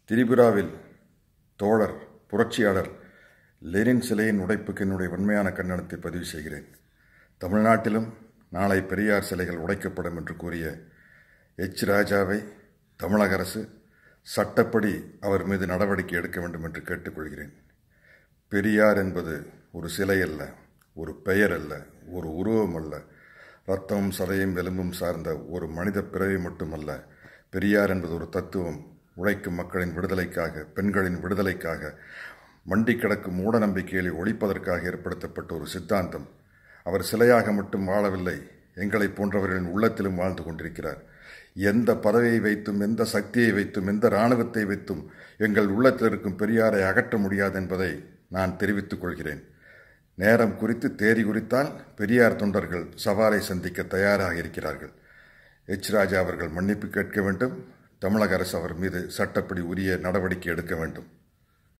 திரிபுராவில் தோழர் புரட்சியாளர் லெனின் சிலையின் உடைப்புக்கு என்னுடைய வன்மையான கண்டனத்தை பதிவு செய்கிறேன். தமிழ்நாட்டிலும் நாளை பெரியார் சிலைகள் உடைக்கப்படும் என்று கூறிய ராஜாவை தமிழக அரசு சட்டப்படி அவர் மீது நடவடிக்கை எடுக்க வேண்டும் என்று கேட்டுக்கொள்கிறேன். பெரியார் என்பது ஒரு சிலை அல்ல, ஒரு பெயர் அல்ல, ஒரு உருவம் அல்ல, இரத்தமும் சதையும் எலும்பும் சார்ந்த ஒரு மனித பிறவி மட்டுமல்ல. பெரியார் என்பது ஒரு தத்துவம். உழைக்கும் மக்களின் விடுதலைக்காக, பெண்களின் விடுதலைக்காக, மண்டி கிடக்கும் மூட நம்பிக்கைகளை ஒழிப்பதற்காக ஏற்படுத்தப்பட்ட ஒரு சித்தாந்தம். அவர் சிலையாக மட்டும் வாழவில்லை, எங்களை போன்றவர்களின் உள்ளத்திலும் வாழ்ந்து கொண்டிருக்கிறார். எந்த பதவியை வைத்தும், எந்த சக்தியை வைத்தும், எந்த இராணுவத்தை வைத்தும் எங்கள் உள்ளத்தில் இருக்கும் பெரியாரை அகற்ற முடியாது என்பதை நான் தெரிவித்துக் கொள்கிறேன். நேரம் குறித்து தேதி குறித்தால் பெரியார் தொண்டர்கள் சவாலை சந்திக்க தயாராக இருக்கிறார்கள். ராஜா அவர்கள் மன்னிப்பு கேட்க வேண்டும். தமிழக அரசு அவர் மீது சட்டப்படி உரிய நடவடிக்கை எடுக்க வேண்டும்.